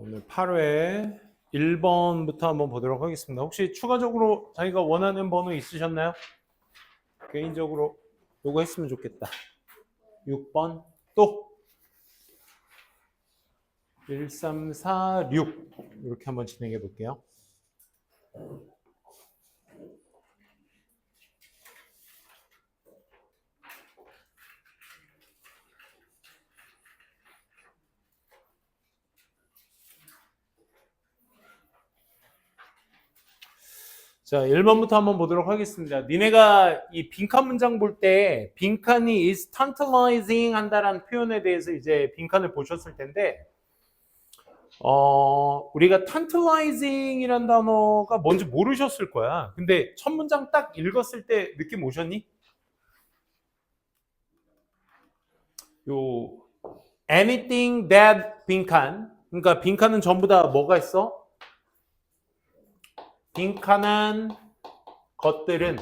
오늘 8회 1번부터 한번 보도록 하겠습니다. 혹시 추가적으로 자기가 원하는 번호 있으셨나요? 개인적으로 요거 했으면 좋겠다. 6번 또 1, 3, 4, 6 이렇게 한번 진행해 볼게요. 자, 1번부터 한번 보도록 하겠습니다. 니네가 이 빈칸 문장 볼 때 빈칸이 is tantalizing 한다라는 표현에 대해서 이제 빈칸을 보셨을 텐데 우리가 tantalizing이라는 단어가 뭔지 모르셨을 거야. 근데 첫 문장 딱 읽었을 때 느낌 오셨니? 요 anything that 빈칸, 그러니까 빈칸은 전부 다 뭐가 있어? 빈칸한 것들은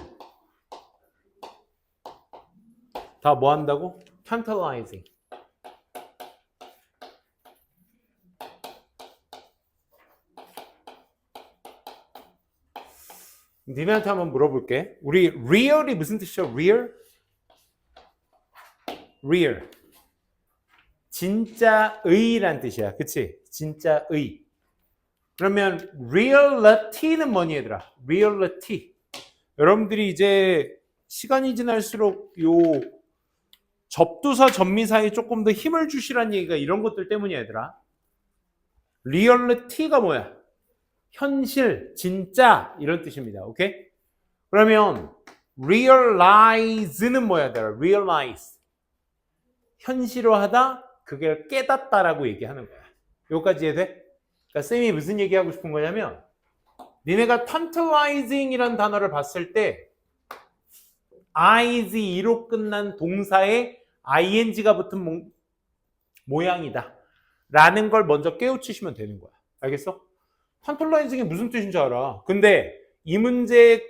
다 뭐 한다고? tantalizing. 니네한테 한번 물어볼게. 우리 real이 무슨 뜻이야? real? real. 진짜의란 뜻이야. 그치? 진짜의. 그러면 reality는 뭐니 얘들아? reality. 여러분들이 이제 시간이 지날수록 요 접두사 전미사에 조금 더 힘을 주시라는 얘기가 이런 것들 때문이야 얘들아. reality가 뭐야? 현실, 진짜 이런 뜻입니다. 오케이? 그러면 realize는 뭐야 얘들아? realize. 현실화하다, 그걸 깨닫다라고 얘기하는 거야. 여기까지 이해돼? 그러니까 쌤이 무슨 얘기하고 싶은 거냐면 니네가 tantalizing이라는 단어를 봤을 때 is,로 끝난 동사에 ing가 붙은 모양이다 라는 걸 먼저 깨우치시면 되는 거야. 알겠어? tantalizing이 무슨 뜻인 줄 알아. 근데 이 문제의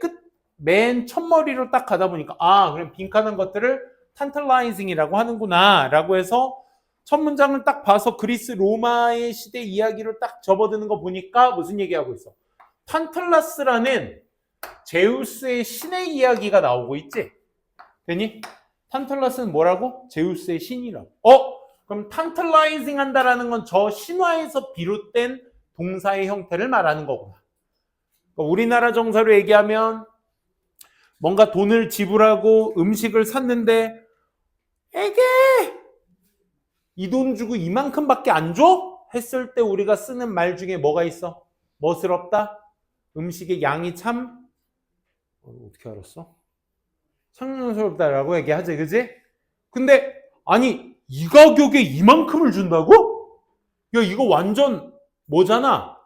맨 첫머리로 딱 가다 보니까 그럼 빈칸한 것들을 tantalizing이라고 하는구나 라고 해서 첫 문장을 딱 봐서 그리스 로마의 시대 이야기로 딱 접어드는 거 보니까 무슨 얘기하고 있어? 탄탈라스라는 제우스의 신의 이야기가 나오고 있지? 되니? 탄탈라스는 뭐라고? 제우스의 신이라고. 그럼 탄탈라이징 한다라는 건 저 신화에서 비롯된 동사의 형태를 말하는 거구나. 그러니까 우리나라 정서로 얘기하면 뭔가 돈을 지불하고 음식을 샀는데 에게! 이 돈 주고 이만큼밖에 안 줘? 했을 때 우리가 쓰는 말 중에 뭐가 있어? 멋스럽다? 음식의 양이 참 어떻게 알았어? 상냥스럽다라고 얘기하지, 그지? 근데 아니 이 가격에 이만큼을 준다고? 야 이거 완전 뭐잖아?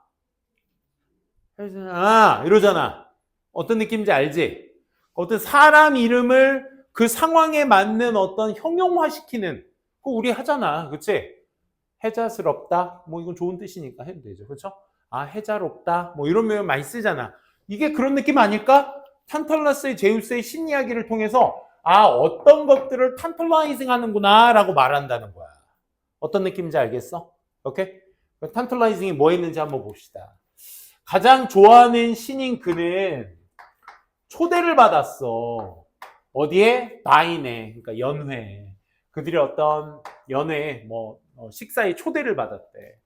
이러잖아. 어떤 느낌인지 알지? 어떤 사람 이름을 그 상황에 맞는 어떤 형용화시키는 그거 우리 하잖아. 그치? 해자스럽다. 뭐 이건 좋은 뜻이니까 해도 되죠. 그렇죠? 해자롭다. 뭐 이런 표현 많이 쓰잖아. 이게 그런 느낌 아닐까? 탄탈라스의 제우스의 신 이야기를 통해서 어떤 것들을 탄탈라이징 하는구나 라고 말한다는 거야. 어떤 느낌인지 알겠어? 오케이? 탄탈라이징이 뭐 있는지 한번 봅시다. 가장 좋아하는 신인 그는 초대를 받았어. 어디에? 다인에. 그러니까 연회. 그들이 어떤 연회에 식사에 초대를 받았대.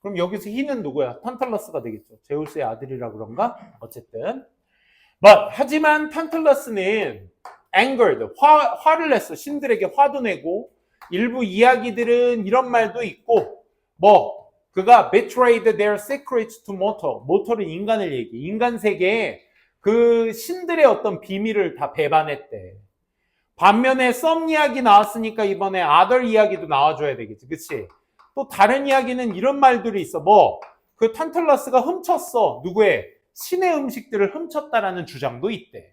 그럼 여기서 희는 누구야? 탄탈라스가 되겠죠. 제우스의 아들이라 그런가? 어쨌든. 하지만 탄탈라스는 angered, 화를 냈어. 신들에게 화도 내고 일부 이야기들은 이런 말도 있고 그가 betrayed their secrets to mortal. mortal은 인간을 얘기. 인간 세계에 그 신들의 어떤 비밀을 다 배반했대. 반면에 썸 이야기 나왔으니까 이번에 other 이야기도 나와줘야 되겠지. 그치? 또 다른 이야기는 이런 말들이 있어. 그 탄탈라스가 훔쳤어. 누구의? 신의 음식들을 훔쳤다라는 주장도 있대.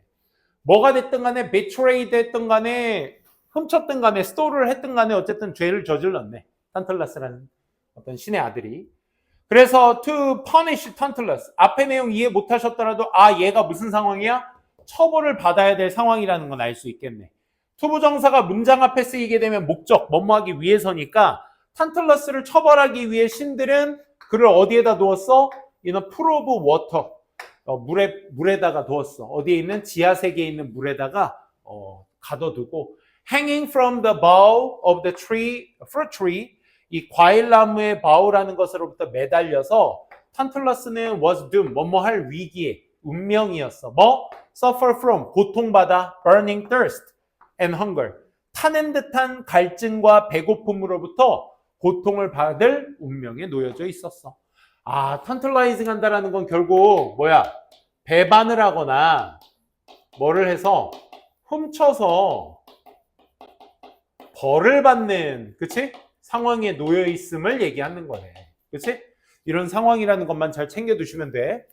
뭐가 됐든 간에 betrayed 했든 간에 훔쳤든 간에 스토리를 했든 간에 어쨌든 죄를 저질렀네. 탄탈라스라는 어떤 신의 아들이. 그래서 to punish 탄탈라스. 앞의 내용 이해 못하셨더라도 얘가 무슨 상황이야? 처벌을 받아야 될 상황이라는 건 알 수 있겠네. 투부정사가 문장 앞에 쓰이게 되면 목적, 뭐뭐하기 위해서니까 탄탈러스를 처벌하기 위해 신들은 그를 어디에다 두었어? In a pool of water. 물에다가 두었어. 어디에 있는 지하 세계에 있는 물에다가 가둬두고 hanging from the bough of the tree, fruit tree. 이 과일나무의 바우라는 것으로부터 매달려서 탄툴러스는 was doomed, 뭐뭐 할 위기에 운명이었어. 뭐? suffer from, 고통받아, burning thirst and hunger. 타는 듯한 갈증과 배고픔으로부터 고통을 받을 운명에 놓여져 있었어. 탄툴라이징 한다라는 건 결국 뭐야? 배반을 하거나 뭐를 해서 훔쳐서 벌을 받는, 그치? 상황에 놓여 있음을 얘기하는 거네. 그치? 이런 상황이라는 것만 잘 챙겨두시면 돼.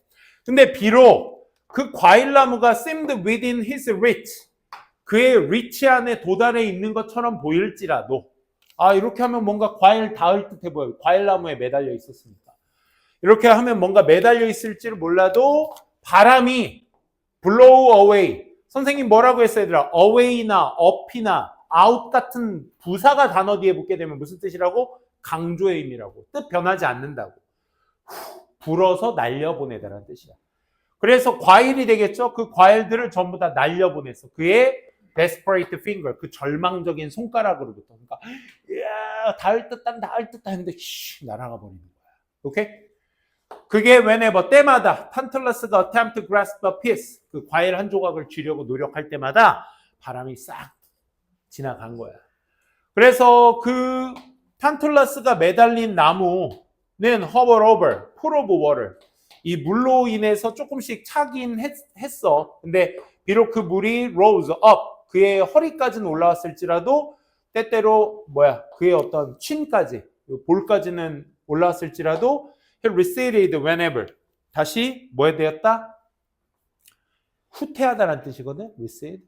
근데 비록 그 과일나무가 seemed within his reach, 그의 reach 안에 도달해 있는 것처럼 보일지라도, 이렇게 하면 뭔가 과일 닿을 듯해 보여요. 과일나무에 매달려 있었으니까. 이렇게 하면 뭔가 매달려 있을지를 몰라도 바람이 blow away. 선생님 뭐라고 했어요, 얘들아? away나 up이나 out 같은 부사가 단어 뒤에 붙게 되면 무슨 뜻이라고? 강조의 의미라고. 뜻 변하지 않는다고. 불어서 날려보내다라는 뜻이야. 그래서 과일이 되겠죠? 그 과일들을 전부 다 날려보냈어. 그의 desperate finger, 그 절망적인 손가락으로부터. 그러니까 이야, 닿을 듯한 했는데 날아가 버리는 거야. 오케이? 그게 whenever, 때마다 탄툴러스가 attempt to grasp a piece, 그 과일 한 조각을 쥐려고 노력할 때마다 바람이 싹 지나간 거야. 그래서 그 탄툴러스가 매달린 나무는 hover over, pool of water, 이 물로 인해서 조금씩 차긴 했어. 근데 비록 그 물이 rose up, 그의 허리까지는 올라왔을지라도 때때로 그의 어떤 chin까지, 볼까지는 올라왔을지라도 he receded whenever, 다시 뭐에 되었다? 후퇴하다라는 뜻이거든. recede.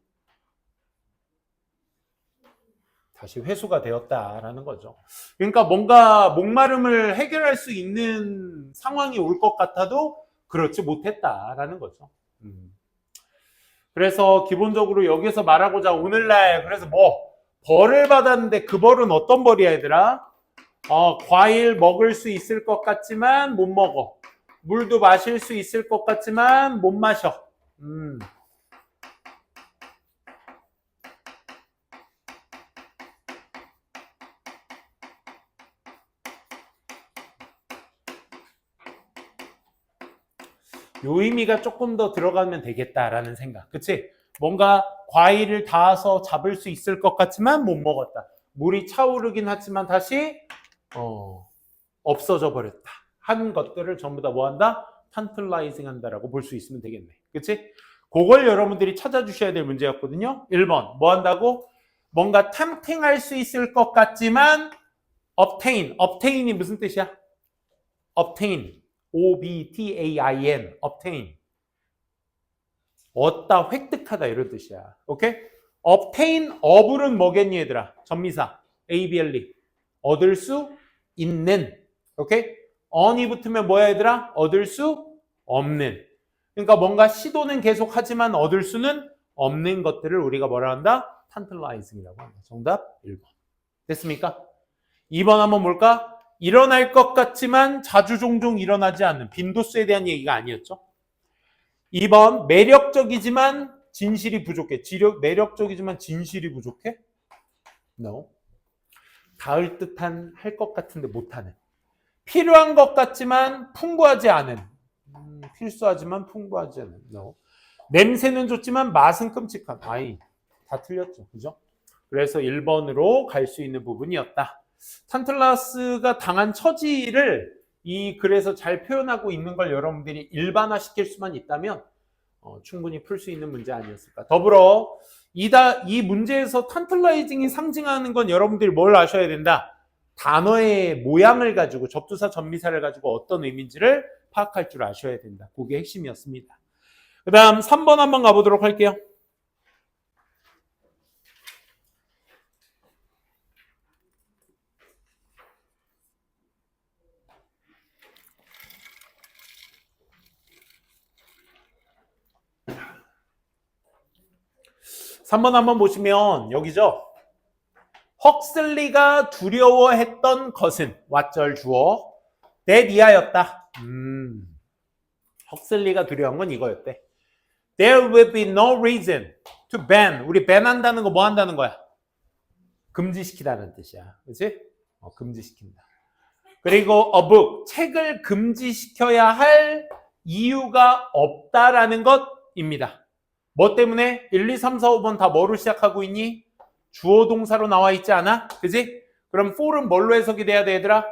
다시 회수가 되었다라는 거죠. 그러니까 뭔가 목마름을 해결할 수 있는 상황이 올 것 같아도 그렇지 못했다라는 거죠. 그래서 기본적으로 여기서 말하고자 오늘날 그래서 벌을 받았는데 그 벌은 어떤 벌이야, 얘들아? 과일 먹을 수 있을 것 같지만 못 먹어. 물도 마실 수 있을 것 같지만 못 마셔. 요 의미가 조금 더 들어가면 되겠다라는 생각. 그치? 뭔가 과일을 닿아서 잡을 수 있을 것 같지만 못 먹었다. 물이 차오르긴 하지만 다시 없어져 버렸다. 한 것들을 전부 다 뭐한다? 탄틀라이징 한다라고 볼 수 있으면 되겠네. 그치? 그걸 여러분들이 찾아주셔야 될 문제였거든요. 1번 뭐 한다고? 뭔가 탐팅할 수 있을 것 같지만 obtain. obtain이 무슨 뜻이야? obtain. obtain. obtain. 얻다, 획득하다 이런 뜻이야. 오케이? obtain of은 뭐겠니 얘들아? 전미사. ABLE. 얻을 수 있는. 오케이? on이 붙으면 뭐야 얘들아? 얻을 수 없는. 그러니까 뭔가 시도는 계속 하지만 얻을 수는 없는 것들을 우리가 뭐라 한다? tantalizing이라고 한다. 정답 1번. 됐습니까? 2번 한번 볼까? 일어날 것 같지만 자주 종종 일어나지 않는, 빈도수에 대한 얘기가 아니었죠. 2번 매력적이지만 진실이 부족해. 매력적이지만 진실이 부족해? No. 닿을 듯한, 할 것 같은데 못하는. 필요한 것 같지만 풍부하지 않은. 필수하지만 풍부하지 않은. No. 냄새는 좋지만 맛은 끔찍한. 다 틀렸죠. 그죠? 그래서 1번으로 갈 수 있는 부분이었다. 탄틀라스가 당한 처지를 이 글에서 잘 표현하고 있는 걸 여러분들이 일반화시킬 수만 있다면 충분히 풀 수 있는 문제 아니었을까. 더불어 이 문제에서 탄틀라이징이 상징하는 건 여러분들이 뭘 아셔야 된다. 단어의 모양을 가지고, 접두사 전미사를 가지고 어떤 의미인지를 파악할 줄 아셔야 된다. 그게 핵심이었습니다. 그 다음 3번 한번 가보도록 할게요. (3번) 한번 보시면 여기죠. 헉슬리가 두려워했던 것은 왓절 주어, 대비하였다. 헉슬리가 두려운 건 이거였대. There will be no reason to ban. 우리 ban 한다는 거 뭐 한다는 거야? 금지시키다는 뜻이야. 그치? 금지시킨다. 그리고 a book, 책을 금지시켜야 할 이유가 없다라는 것입니다. 뭐 때문에? 1, 2, 3, 4, 5번 다 뭐로 시작하고 있니? 주어 동사로 나와 있지 않아? 그지? 그럼 for은 뭘로 해석이 돼야 돼, 얘들아?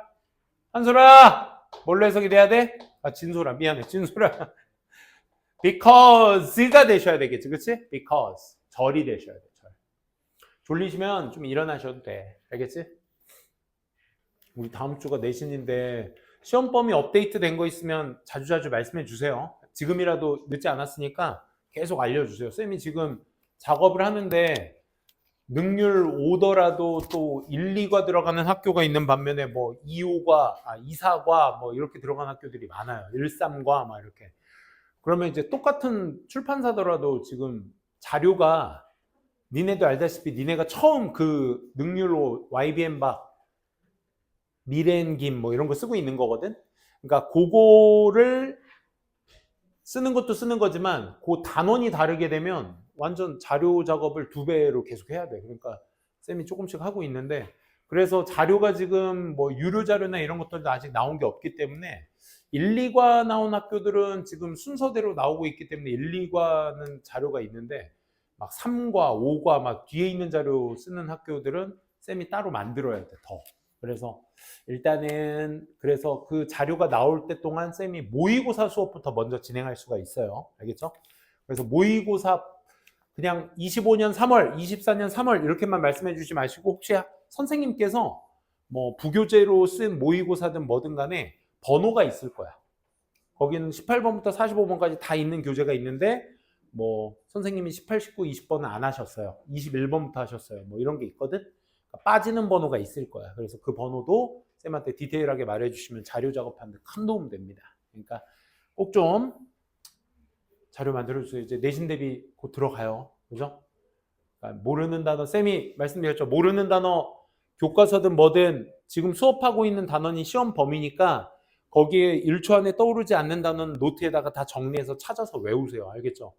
한솔아! 뭘로 해석이 돼야 돼? 아, 진솔아. 미안해. 진솔아. because가 되셔야 되겠지. 그치? because. 절이 되셔야 돼. 절. 졸리시면 좀 일어나셔도 돼. 알겠지? 우리 다음 주가 내신인데 시험 범위 업데이트 된 거 있으면 자주자주 말씀해 주세요. 지금이라도 늦지 않았으니까 계속 알려주세요. 쌤이 지금 작업을 하는데 능률 오더라도 또 1, 2과 들어가는 학교가 있는 반면에 뭐 2과, 2, 4과 뭐 이렇게 들어가는 학교들이 많아요. 1, 3과 막 이렇게. 그러면 이제 똑같은 출판사더라도 지금 자료가 니네도 알다시피 니네가 처음 그 능률로 YBM 박 미래엔김 뭐 이런 거 쓰고 있는 거거든. 그러니까 그거를 쓰는 것도 쓰는 거지만 그 단원이 다르게 되면 완전 자료 작업을 2배로 계속 해야 돼. 그러니까 쌤이 조금씩 하고 있는데 그래서 자료가 지금 뭐 유료 자료나 이런 것들도 아직 나온 게 없기 때문에 1, 2과 나온 학교들은 지금 순서대로 나오고 있기 때문에 1, 2과는 자료가 있는데 막 3과, 5과 막 뒤에 있는 자료 쓰는 학교들은 쌤이 따로 만들어야 돼, 더. 그래서 일단은 그래서 그 자료가 나올 때 동안 쌤이 모의고사 수업부터 먼저 진행할 수가 있어요. 알겠죠? 그래서 모의고사 그냥 25년 3월, 24년 3월 이렇게만 말씀해 주지 마시고 혹시 선생님께서 뭐 부교재로 쓴 모의고사든 뭐든 간에 번호가 있을 거야. 거기는 18번부터 45번까지 다 있는 교재가 있는데 뭐 선생님이 18, 19, 20번은 안 하셨어요. 21번부터 하셨어요. 뭐 이런 게 있거든. 그러니까 빠지는 번호가 있을 거야. 그래서 그 번호도 쌤한테 디테일하게 말해주시면 자료 작업하는데 큰 도움 됩니다. 그러니까 꼭 좀 자료 만들어주세요. 이제 내신 대비 곧 들어가요. 그죠? 그러니까 모르는 단어, 쌤이 말씀드렸죠. 모르는 단어 교과서든 뭐든 지금 수업하고 있는 단원이 시험 범위니까 거기에 1초 안에 떠오르지 않는 단어는 노트에다가 다 정리해서 찾아서 외우세요. 알겠죠?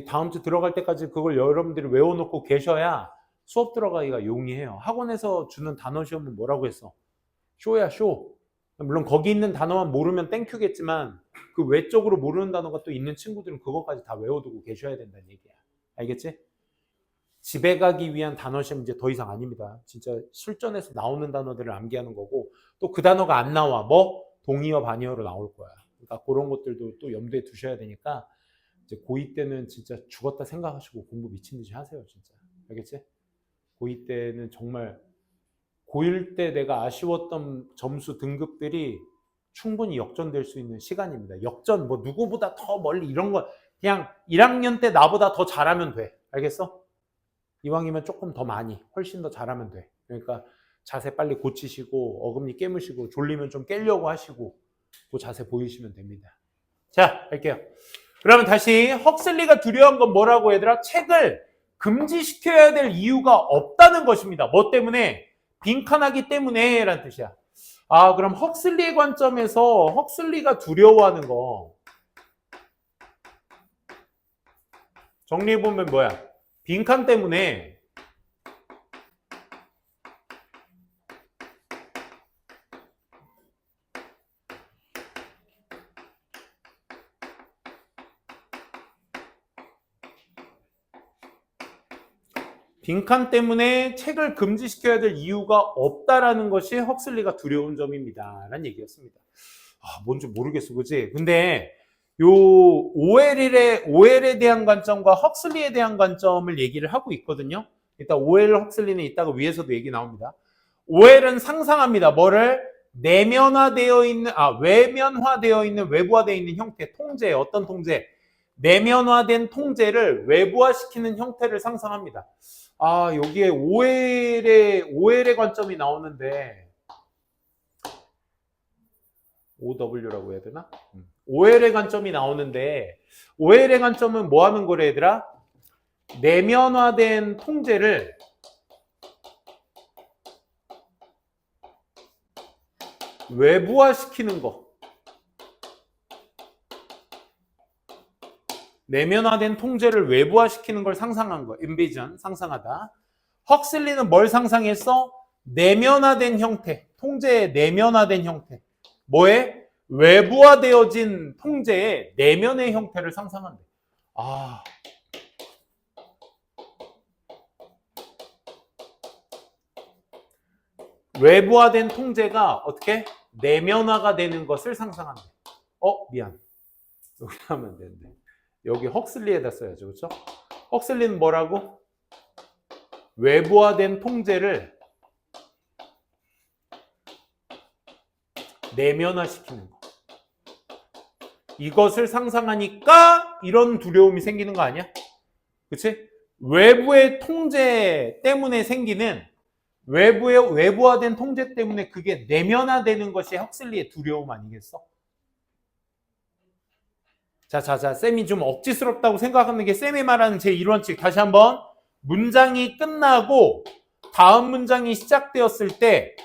다음 주 들어갈 때까지 그걸 여러분들이 외워놓고 계셔야 수업 들어가기가 용이해요. 학원에서 주는 단어 시험은 뭐라고 했어? 쇼야, 쇼. 물론 거기 있는 단어만 모르면 땡큐겠지만 그 외적으로 모르는 단어가 또 있는 친구들은 그것까지 다 외워두고 계셔야 된다는 얘기야. 알겠지? 집에 가기 위한 단어 시험 이제 더 이상 아닙니다. 진짜 실전에서 나오는 단어들을 암기하는 거고 또 그 단어가 안 나와. 뭐? 동의어, 반의어로 나올 거야. 그러니까 그런 것들도 또 염두에 두셔야 되니까 이제 고2 때는 진짜 죽었다 생각하시고 공부 미친 듯이 하세요. 진짜. 알겠지? 고2 때는 정말 고1 때 내가 아쉬웠던 점수 등급들이 충분히 역전될 수 있는 시간입니다. 역전 뭐 누구보다 더 멀리 이런 거 그냥 1학년 때 나보다 더 잘하면 돼. 알겠어? 이왕이면 조금 더 많이 훨씬 더 잘하면 돼. 그러니까 자세 빨리 고치시고 어금니 깨무시고 졸리면 좀 깨려고 하시고 그 자세 보이시면 됩니다. 자, 할게요. 그러면 다시 헉슬리가 두려운 건 뭐라고 얘들아? 책을 금지시켜야 될 이유가 없다는 것입니다. 뭐 때문에? 빈칸하기 때문에 라는 뜻이야. 아, 그럼 헉슬리의 관점에서 헉슬리가 두려워하는 거 정리해보면 뭐야? 빈칸 때문에 빈칸 때문에 책을 금지시켜야 될 이유가 없다라는 것이 헉슬리가 두려운 점입니다. 라는 얘기였습니다. 아, 뭔지 모르겠어. 그치? 근데 요 OL에 대한 관점과 헉슬리에 대한 관점을 얘기를 하고 있거든요. 일단 OL, 헉슬리는 이따가 위에서도 얘기 나옵니다. OL은 상상합니다. 뭐를? 내면화되어 있는, 외면화되어 있는, 외부화되어 있는 형태, 통제, 어떤 통제? 내면화된 통제를 외부화시키는 형태를 상상합니다. 아, 여기에 OL의 관점이 나오는데, OW라고 해야 되나? OL의 관점이 나오는데, OL의 관점은 뭐 하는 거래, 얘들아? 내면화된 통제를 외부화시키는 거. 내면화된 통제를 외부화시키는 걸 상상한 거. envision, 상상하다. 헉슬리는 뭘 상상했어? 내면화된 형태. 통제의 내면화된 형태. 뭐에? 외부화되어진 통제의 내면의 형태를 상상한대. 아. 외부화된 통제가 어떻게? 내면화가 되는 것을 상상한대. 미안. 여기 하면 안 되는데. 여기 헉슬리에다 써야죠. 그렇죠? 헉슬리는 뭐라고? 외부화된 통제를 내면화시키는 거. 이것을 상상하니까 이런 두려움이 생기는 거 아니야? 그치? 외부의 통제 때문에 생기는 외부화된 통제 때문에 그게 내면화되는 것이 헉슬리의 두려움 아니겠어? 자, 쌤이 좀 억지스럽다고 생각하는 게 쌤이 말하는 제1원칙. 다시 한번. 문장이 끝나고 다음 문장이 시작되었을 때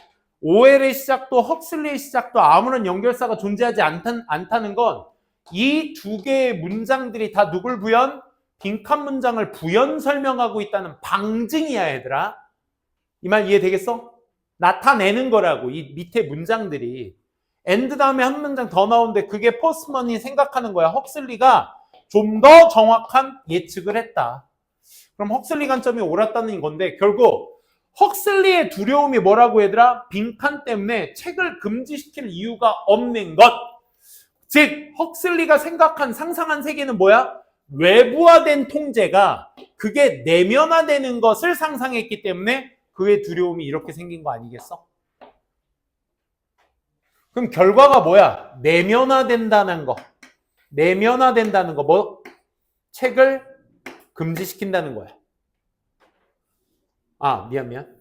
OL의 시작도 헉슬리의 시작도 아무런 연결사가 존재하지 않다는 건 이 두 개의 문장들이 다 누굴 부연? 빈칸 문장을 부연 설명하고 있다는 방증이야, 얘들아. 이 말 이해되겠어? 나타내는 거라고, 이 밑에 문장들이. and 다음에 한 문장 더 나오는데 그게 포스먼이 생각하는 거야. 헉슬리가 좀 더 정확한 예측을 했다. 그럼 헉슬리 관점이 옳았다는 건데 결국 헉슬리의 두려움이 뭐라고 얘들아? 빈칸 때문에 책을 금지시킬 이유가 없는 것. 즉 헉슬리가 생각한 상상한 세계는 뭐야? 외부화된 통제가 그게 내면화되는 것을 상상했기 때문에 그의 두려움이 이렇게 생긴 거 아니겠어? 그럼 결과가 뭐야? 내면화된다는 거. 내면화된다는 거. 뭐? 책을 금지시킨다는 거야. 미안.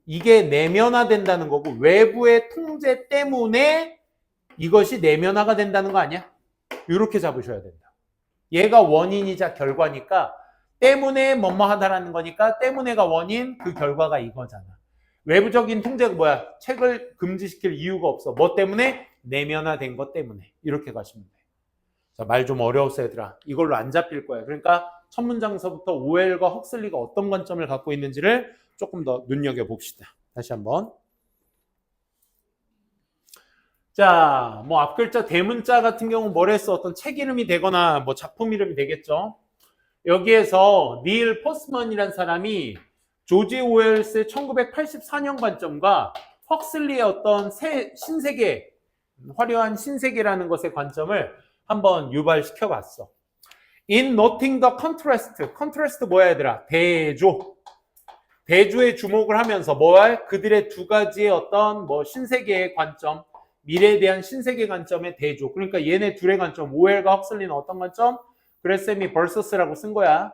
이게 내면화된다는 거고 외부의 통제 때문에 이것이 내면화가 된다는 거 아니야? 이렇게 잡으셔야 된다. 얘가 원인이자 결과니까 때문에 뭐뭐 하다라는 거니까 때문에가 원인, 그 결과가 이거잖아. 외부적인 통제가 뭐야? 책을 금지시킬 이유가 없어. 뭐 때문에? 내면화된 것 때문에. 이렇게 가시면 돼. 자, 말 좀 어려웠어 얘들아. 이걸로 안 잡힐 거야. 그러니까 첫 문장서부터 오웰과 헉슬리가 어떤 관점을 갖고 있는지를 조금 더 눈여겨봅시다. 다시 한번. 자, 뭐 앞글자 대문자 같은 경우는 뭘 했어? 어떤 책 이름이 되거나 뭐 작품 이름이 되겠죠. 여기에서 닐 포스먼이라는 사람이 조지 오웰스의 1984년 관점과 헉슬리의 어떤 신세계, 화려한 신세계라는 것의 관점을 한번 유발시켜 봤어. In noting the contrast. contrast 뭐야 얘들아? 대조. 대조에 주목을 하면서 뭐야? 그들의 두 가지의 어떤 뭐 신세계의 관점, 미래에 대한 신세계 관점의 대조. 그러니까 얘네 둘의 관점, 오웰과 헉슬리는 어떤 관점? 그레셈이 versus라고 쓴 거야.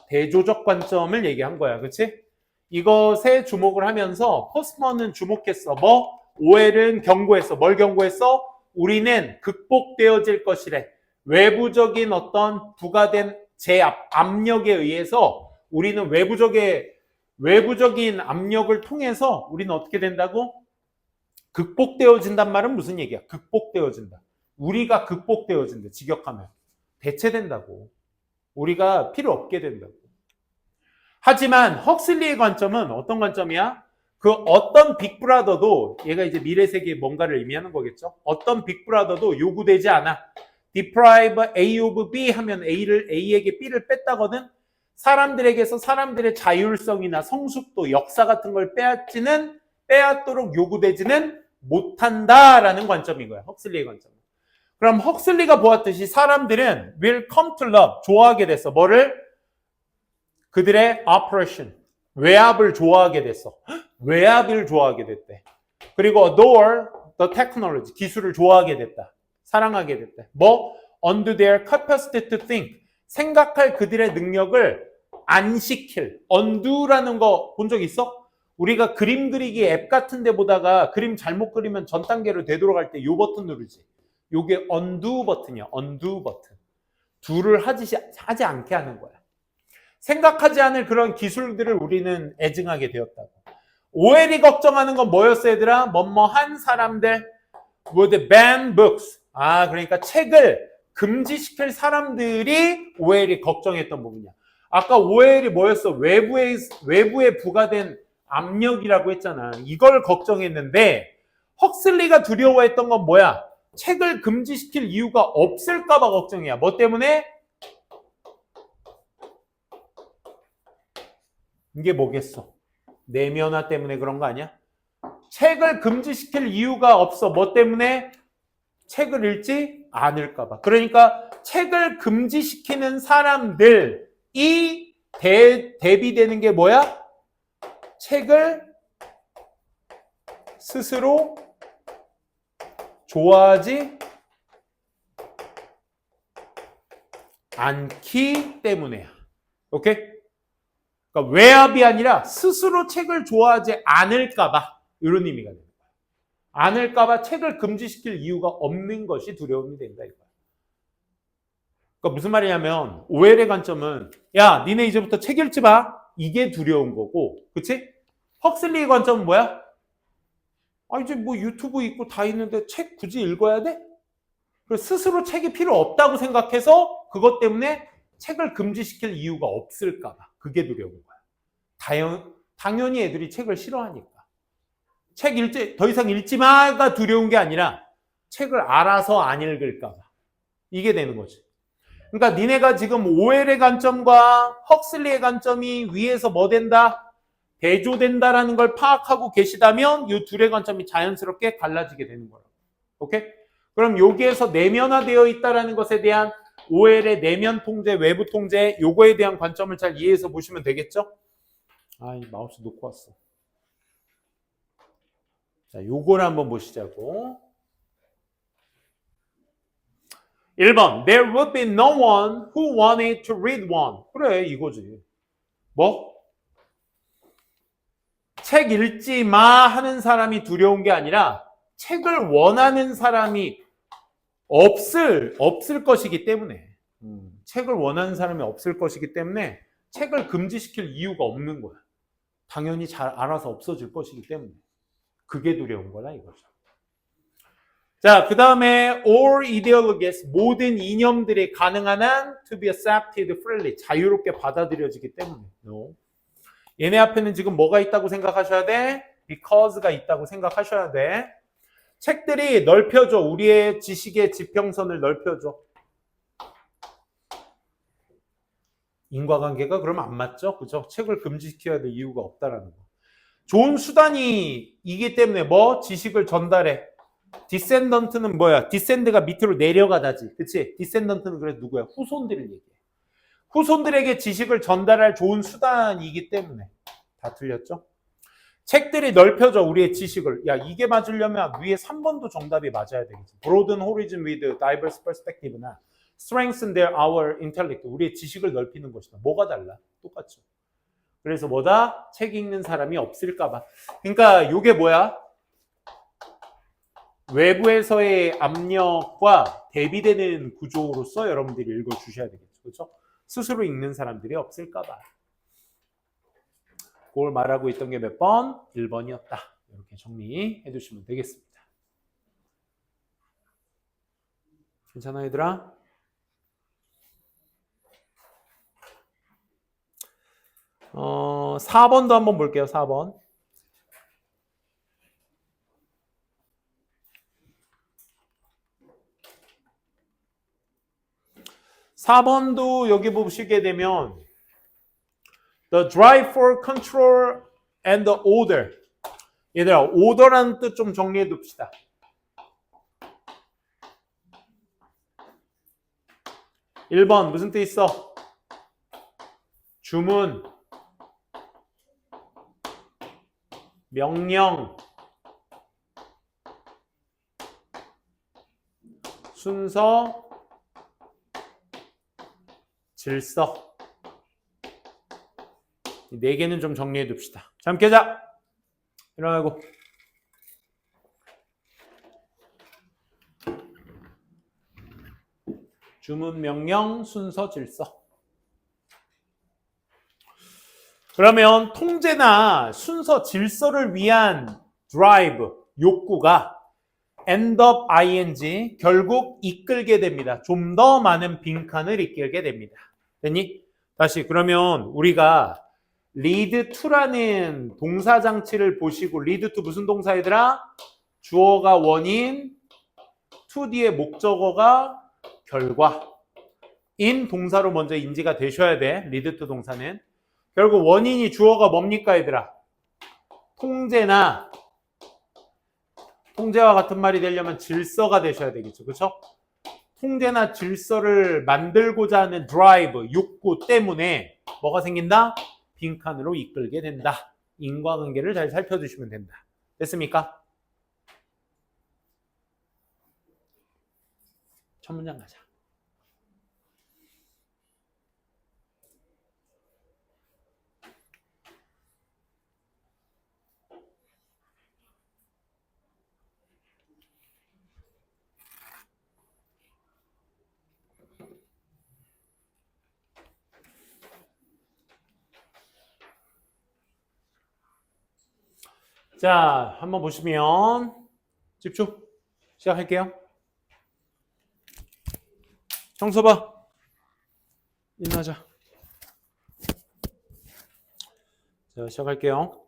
대조적 관점을 얘기한 거야. 그치? 이것에 주목을 하면서 포스먼은 주목했어. 뭐? 오웰은 경고했어. 뭘 경고했어? 우리는 극복되어질 것이래. 외부적인 어떤 부가된 압력에 의해서 우리는 외부적인 압력을 통해서 우리는 어떻게 된다고? 극복되어진단 말은 무슨 얘기야? 극복되어진다. 우리가 극복되어진다. 직역하면. 대체된다고. 우리가 필요 없게 된다고. 하지만 헉슬리의 관점은 어떤 관점이야? 그 어떤 빅브라더도 얘가 이제 미래 세계에 뭔가를 의미하는 거겠죠. 어떤 빅브라더도 요구되지 않아. deprive A of B 하면 A에게 B를 뺐다거든. 사람들에게서 사람들의 자율성이나 성숙도, 역사 같은 걸 빼앗도록 요구되지는 못한다라는 관점인 거야. 헉슬리의 관점. 그럼 헉슬리가 보았듯이 사람들은 will come to love, 좋아하게 됐어. 뭐를? 그들의 operation, 외압을 좋아하게 됐어. 외압을 좋아하게 됐대. 그리고 adore the technology, 기술을 좋아하게 됐다. 사랑하게 됐대. 뭐? under their capacity to think, 생각할 그들의 능력을 안 시킬. undo라는 거 본 적 있어? 우리가 그림 그리기 앱 같은 데 보다가 그림 잘못 그리면 전 단계로 되돌아갈 때 요 버튼 누르지. 요게 undo 버튼이야. undo 버튼. do를 하지 않게 하는 거야. 생각하지 않을 그런 기술들을 우리는 애증하게 되었다고. OL이 걱정하는 건 뭐였어, 얘들아? 뭐뭐한 사람들 would ban books. 아, 그러니까 책을 금지시킬 사람들이 OL이 걱정했던 부분이야. 아까 OL이 뭐였어? 외부에 부과된 압력이라고 했잖아. 이걸 걱정했는데 헉슬리가 두려워했던 건 뭐야? 책을 금지시킬 이유가 없을까봐 걱정이야. 뭐 때문에? 이게 뭐겠어? 내면화 때문에 그런 거 아니야? 책을 금지시킬 이유가 없어. 뭐 때문에? 책을 읽지 않을까봐. 그러니까 책을 금지시키는 사람들이 대비되는 게 뭐야? 책을 스스로 좋아하지 않기 때문이야. 오케이? 그러니까 외압이 아니라 스스로 책을 좋아하지 않을까봐 이런 의미가 됩니다. 않을까봐 책을 금지시킬 이유가 없는 것이 두려움이 된다 이거야. 그러니까 무슨 말이냐면 OL의 관점은 야 니네 이제부터 책 읽지 마 이게 두려운 거고, 그치? 헉슬리의 관점은 뭐야? 아 이제 뭐 유튜브 있고 다 있는데 책 굳이 읽어야 돼? 그래서 스스로 책이 필요 없다고 생각해서 그것 때문에 책을 금지시킬 이유가 없을까 봐 그게 두려운 거야. 당연히 애들이 책을 싫어하니까. 책 읽지 더 이상 읽지 마가 두려운 게 아니라 책을 알아서 안 읽을까 봐 이게 되는 거지. 그러니까 니네가 지금 OL의 관점과 헉슬리의 관점이 위에서 뭐 된다? 대조된다라는 걸 파악하고 계시다면 이 둘의 관점이 자연스럽게 갈라지게 되는 거라고. 오케이? 그럼 여기에서 내면화되어 있다라는 것에 대한 OL의 내면 통제, 외부 통제 요거에 대한 관점을 잘 이해해서 보시면 되겠죠? 아, 이 마우스 놓고 왔어. 자, 요거를 한번 보시자고. 1번. There would be no one who wanted to read one. 그래, 이거지. 뭐? 책 읽지 마 하는 사람이 두려운 게 아니라 책을 원하는 사람이 없을 것이기 때문에. 책을 원하는 사람이 없을 것이기 때문에 책을 금지시킬 이유가 없는 거야. 당연히 잘 알아서 없어질 것이기 때문에. 그게 두려운 거라 이거죠. 자, 그 다음에 all ideologies, 모든 이념들이 가능한 한 to be accepted freely, 자유롭게 받아들여지기 때문에. No. 얘네 앞에는 지금 뭐가 있다고 생각하셔야 돼? because가 있다고 생각하셔야 돼. 책들이 넓혀줘. 우리의 지식의 지평선을 넓혀줘. 인과관계가 그러면 안 맞죠? 그죠? 책을 금지시켜야 될 이유가 없다라는 거. 좋은 수단이 이기 때문에 뭐? 지식을 전달해. 디센던트는 뭐야? 디센드가 밑으로 내려가다지. 그치? 디센던트는 그래서 누구야? 후손들을 얘기해. 후손들에게 지식을 전달할 좋은 수단이기 때문에. 다 틀렸죠? 책들이 넓혀져 우리의 지식을. 야, 이게 맞으려면 위에 3번도 정답이 맞아야 되겠지. Broaden horizon with diverse perspective나 strengthen our intellect. 우리의 지식을 넓히는 것이다. 뭐가 달라? 똑같죠. 그래서 뭐다? 책 읽는 사람이 없을까 봐. 그러니까 이게 뭐야? 외부에서의 압력과 대비되는 구조로서 여러분들이 읽어주셔야 되겠죠. 그렇죠? 스스로 읽는 사람들이 없을까 봐. 그걸 말하고 있던 게 몇 번? 1번이었다. 이렇게 정리해 두시면 되겠습니다. 괜찮아, 얘들아? 어, 4번도 한번 볼게요. 4번. 4번도 여기 보시게 되면 The drive for control and the order. 얘들아, order라는 뜻 좀 정리해 둡시다. (1번) 무슨 뜻 있어? 주문, 명령, 순서, 질서. 이 4개는 좀 정리해 둡시다. 잠 깨자. 일어나고. 주문, 명령, 순서, 질서. 그러면 통제나 순서 질서를 위한 drive, 욕구가 end up ing, 결국 이끌게 됩니다. 좀 더 많은 빈칸을 이끌게 됩니다. 됐니? 다시 그러면 우리가 lead to라는 동사 장치를 보시고 lead to 무슨 동사 얘들아? 주어가 원인, to 뒤에 목적어가 결과. in 동사로 먼저 인지가 되셔야 돼. lead to 동사는. 결국 원인이 주어가 뭡니까 얘들아? 통제나 통제와 같은 말이 되려면 질서가 되셔야 되겠죠. 그렇죠? 통제나 질서를 만들고자 하는 드라이브, 욕구 때문에 뭐가 생긴다? 빈칸으로 이끌게 된다. 인과관계를 잘 살펴주시면 된다. 됐습니까? 첫 문장 가자. 자, 한번 보시면 집중. 시작할게요. 청소봐. 일어나자. 자, 시작할게요.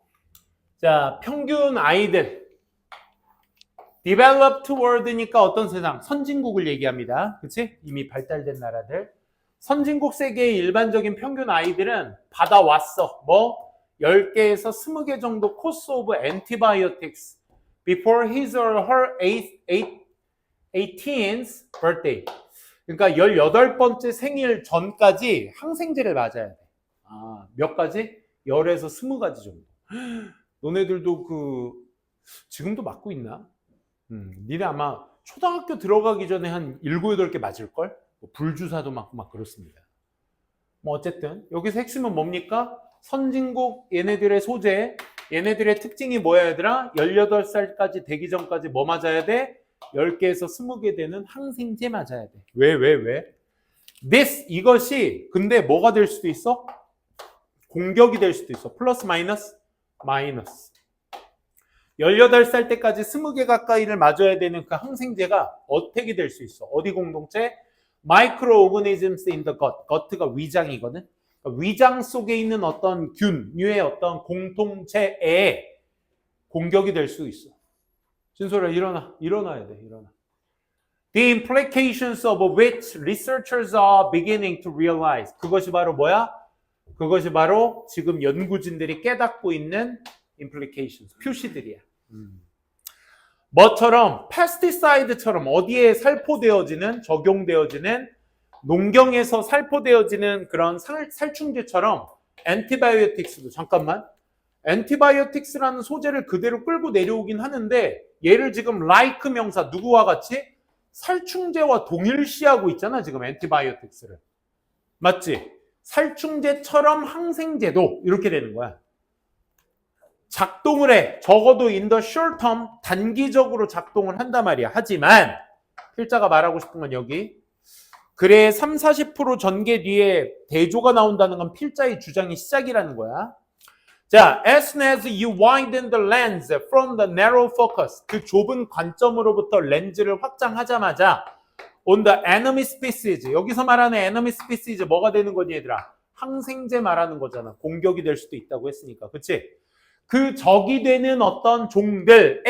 자, 평균 아이들. developed world니까 어떤 세상? 선진국을 얘기합니다. 그치? 이미 발달된 나라들. 선진국 세계의 일반적인 평균 아이들은 받아왔어. 뭐? 10개에서 20개 정도 코스 오브 antibiotics before his or her 18th birthday. 그러니까 18번째 생일 전까지 항생제를 맞아야 돼. 아, 몇 가지? 10에서 20가지 정도. 너네들도 지금도 맞고 있나? 니네 아마 초등학교 들어가기 전에 한 7, 8개 맞을걸? 뭐 불주사도 맞고 막 그렇습니다. 뭐 어쨌든 여기서 핵심은 뭡니까? 선진국 얘네들의 소재, 얘네들의 특징이 뭐야 얘들아? 18살까지 되기 전까지 뭐 맞아야 돼? 10개에서 20개 되는 항생제 맞아야 돼. 왜? This, 이것이 근데 뭐가 될 수도 있어? 공격이 될 수도 있어. 플러스 마이너스? 마이너스. 18살 때까지 20개 가까이를 맞아야 되는 그 항생제가 어택이 될 수 있어. 어디 공동체? Microorganisms in the gut. gut가 위장이거든. 그러니까 위장 속에 있는 어떤 균류의 어떤 공통체에 공격이 될 수 있어. 진솔아 일어나야 돼. The implications of which researchers are beginning to realize. 그것이 바로 뭐야? 그것이 바로 지금 연구진들이 깨닫고 있는 implications, 표시들이야. 뭐처럼 pesticide처럼 어디에 살포되어지는 적용되어지는 농경에서 살포되어지는 그런 살충제처럼 antibiotics도 잠깐만 antibiotics라는 소재를 그대로 끌고 내려오긴 하는데 얘를 지금 like 명사 누구와 같이 살충제와 동일시하고 있잖아 지금 antibiotics를 맞지? 살충제처럼 항생제도 이렇게 되는 거야. 작동을 해. 적어도 in the short term 단기적으로 작동을 한단 말이야. 하지만 필자가 말하고 싶은 건 여기 그래 30-40% 전개 뒤에 대조가 나온다는 건 필자의 주장의 시작이라는 거야. 자, as soon as you widen the lens from the narrow focus 그 좁은 관점으로부터 렌즈를 확장하자마자 on the enemy species 여기서 말하는 enemy species 뭐가 되는 거니 얘들아? 항생제 말하는 거잖아. 공격이 될 수도 있다고 했으니까. 그치? 그 적이 되는 어떤 종들의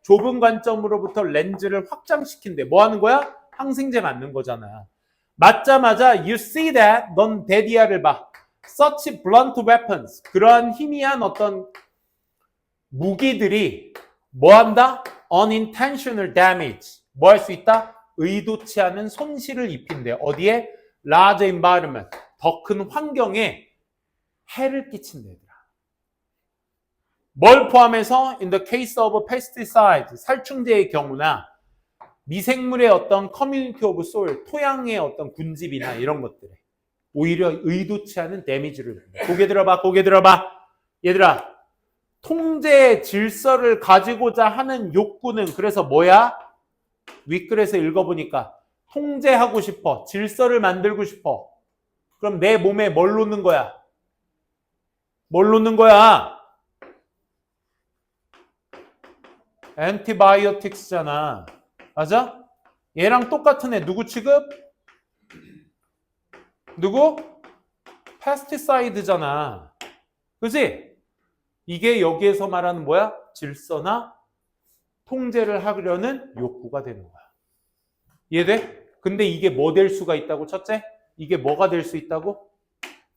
좁은 관점으로부터 렌즈를 확장시킨대. 뭐 하는 거야? 항생제 맞는 거잖아. 맞자마자 you see that 넌 데디아를 봐. Such blunt weapons 그러한 희미한 어떤 무기들이 뭐 한다? Unintentional damage 뭐 할 수 있다? 의도치 않은 손실을 입힌대. 어디에? Large environment 더 큰 환경에 해를 끼친대. 뭘 포함해서 in the case of pesticides 살충제의 경우나 미생물의 어떤 community of soil 토양의 어떤 군집이나 이런 것들에 오히려 의도치 않은 데미지를 줍니다. 고개 들어봐 얘들아 통제 질서를 가지고자 하는 욕구는 그래서 뭐야? 윗글에서 읽어보니까 통제하고 싶어 질서를 만들고 싶어 그럼 내 몸에 뭘 놓는 거야? 뭘 놓는 거야? antibiotics잖아. 맞아? 얘랑 똑같은 애 누구 취급? 누구? pesticide잖아. 그지? 이게 여기에서 말하는 뭐야? 질서나 통제를 하려는 욕구가 되는 거야. 이해돼? 근데 이게 뭐 될 수가 있다고? 첫째, 이게 뭐가 될 수 있다고?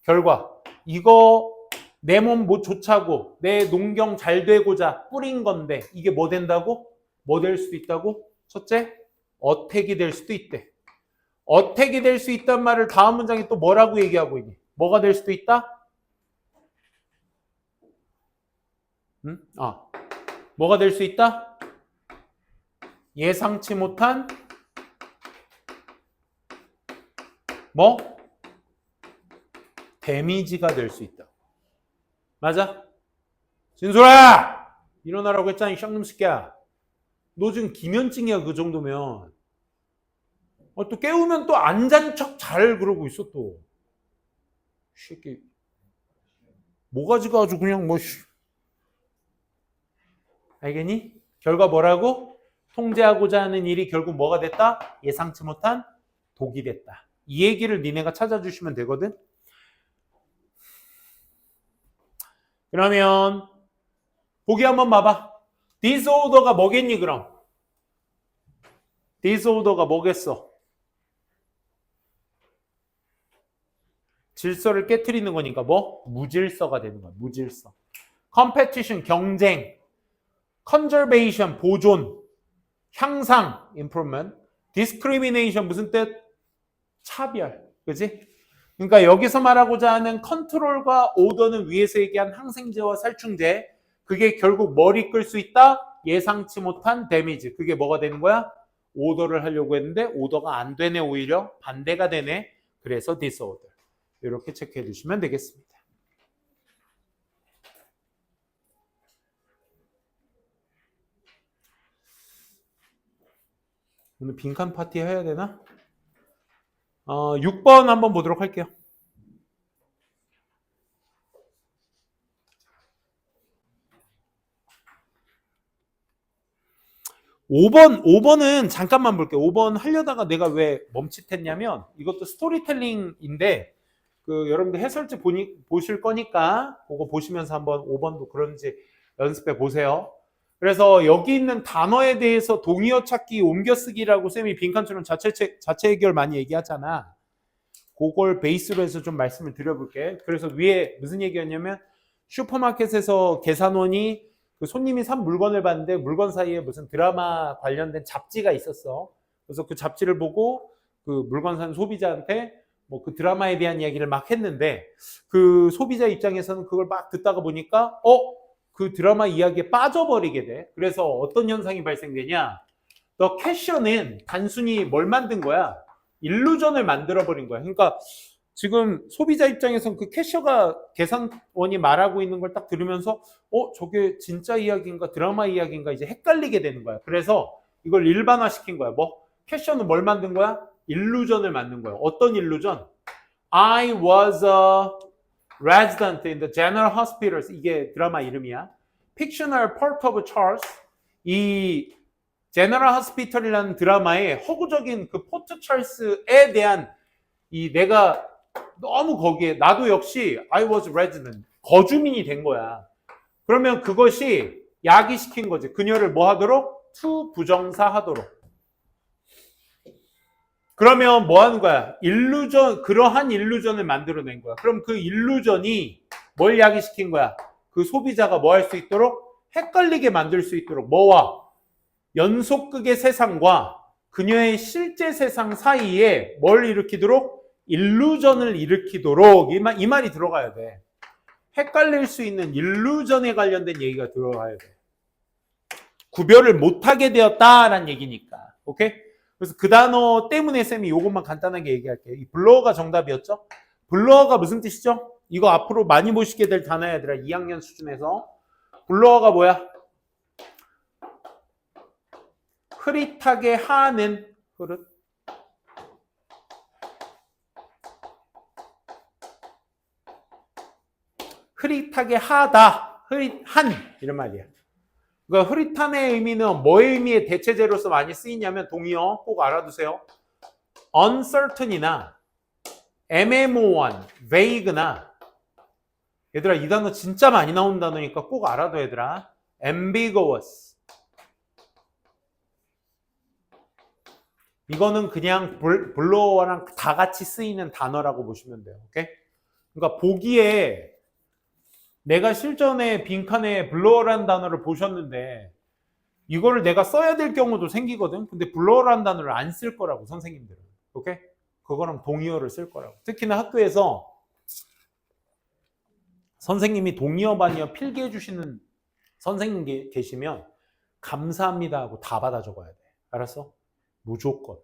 결과, 이거 내 몸 뭐 좋자고 내 농경 잘 되고자 뿌린 건데 이게 뭐 된다고? 뭐 될 수도 있다고? 첫째, 어택이 될 수도 있대. 어택이 될 수 있단 말을 다음 문장에 또 뭐라고 얘기하고 있니? 뭐가 될 수도 있다? 응? 뭐가 될 수 있다? 예상치 못한 뭐? 데미지가 될 수 있다. 맞아? 진솔아! 일어나라고 했잖아, 이 쌍놈 새끼야. 너 지금 기면증이야, 그 정도면. 또 깨우면 또 안 잔 척 잘 그러고 있어, 또. 새끼. 모가지가 아주 그냥 뭐, 알겠니? 결과 뭐라고? 통제하고자 하는 일이 결국 뭐가 됐다? 예상치 못한 독이 됐다. 이 얘기를 니네가 찾아주시면 되거든? 그러면 보기 한번 봐봐. disorder가 뭐겠니 그럼? disorder가 뭐겠어? 질서를 깨트리는 거니까 뭐? 무질서가 되는 거야. 무질서. competition 경쟁, conservation 보존, 향상 improvement, discrimination 무슨 뜻? 차별. 그지? 그러니까 여기서 말하고자 하는 컨트롤과 오더는 위에서 얘기한 항생제와 살충제. 그게 결국 뭘 이끌 수 있다? 예상치 못한 데미지. 그게 뭐가 되는 거야? 오더를 하려고 했는데 오더가 안 되네. 오히려 반대가 되네. 그래서 disorder. 이렇게 체크해 주시면 되겠습니다. 오늘 빈칸 파티 해야 되나? 6번 한번 보도록 할게요. 5번은 잠깐만 볼게요. 5번 하려다가 내가 왜 멈칫했냐면 이것도 스토리텔링인데 여러분들 해설지 보실 거니까 그거 보시면서 한번 5번도 그런지 연습해 보세요. 그래서 여기 있는 단어에 대해서 동의어 찾기, 옮겨쓰기라고 쌤이 빈칸처럼 자체 해결 많이 얘기하잖아. 그걸 베이스로 해서 좀 말씀을 드려볼게. 그래서 위에 무슨 얘기였냐면 슈퍼마켓에서 계산원이 그 손님이 산 물건을 봤는데 물건 사이에 무슨 드라마 관련된 잡지가 있었어. 그래서 그 잡지를 보고 그 물건 산 소비자한테 뭐 그 드라마에 대한 이야기를 막 했는데 그 소비자 입장에서는 그걸 막 듣다가 보니까 그 드라마 이야기에 빠져버리게 돼. 그래서 어떤 현상이 발생되냐? 너 캐셔는 단순히 뭘 만든 거야? 일루전을 만들어버린 거야. 그러니까 지금 소비자 입장에서는 그 캐셔가 계산원이 말하고 있는 걸 딱 들으면서 저게 진짜 이야기인가 드라마 이야기인가 이제 헷갈리게 되는 거야. 그래서 이걸 일반화시킨 거야. 캐셔는 뭘 만든 거야? 일루전을 만든 거야. 어떤 일루전? I was a resident in the General Hospitals. 이게 드라마 이름이야. Fictional Port of Charles. 이 제너럴 호스피털이라는 드라마의 허구적인 그 포트 찰스에 대한 내가 너무 거기에 나도 역시 I was resident 거주민이 된 거야. 그러면 그것이 야기시킨 거지. 그녀를 뭐 하도록? to 부정사 하도록. 그러면 뭐 하는 거야? 그러한 일루전을 만들어낸 거야. 그럼 그 일루전이 뭘 야기시킨 거야? 그 소비자가 뭐 할 수 있도록? 헷갈리게 만들 수 있도록 뭐와? 연속극의 세상과 그녀의 실제 세상 사이에 뭘 일으키도록? 일루전을 일으키도록 이 말이 들어가야 돼. 헷갈릴 수 있는 일루전에 관련된 얘기가 들어가야 돼. 구별을 못하게 되었다라는 얘기니까. 오케이? 그래서 그 단어 때문에 쌤이 이것만 간단하게 얘기할게요. 이 블러어가 정답이었죠? 블러어가 무슨 뜻이죠? 이거 앞으로 많이 보시게 될 단어야 얘들아. 2학년 수준에서. 블러어가 뭐야? 흐릿하게 하는 흐릿. 흐릿하게 하다, 흐릿한 이런 말이야. 그러니까 흐릿한의 의미는 뭐의 의미의 대체제로서 많이 쓰이냐면 동의어 꼭 알아두세요. uncertain이나 애매모호한, vague나 얘들아 이 단어 진짜 많이 나오는 단어니까 꼭 알아둬 얘들아. ambiguous 이거는 그냥 블로어랑 다 같이 쓰이는 단어라고 보시면 돼요. 오케이? 그러니까 보기에 내가 실전에 빈칸에 블로어라는 단어를 보셨는데 이거를 내가 써야 될 경우도 생기거든. 근데 블로어라는 단어를 안 쓸 거라고 선생님들은. 오케이? 그거랑 동의어를 쓸 거라고. 특히나 학교에서 선생님이 동의어 반의어 필기해 주시는 선생님 계시면 감사합니다 하고 다 받아 적어야 돼. 알았어? 무조건.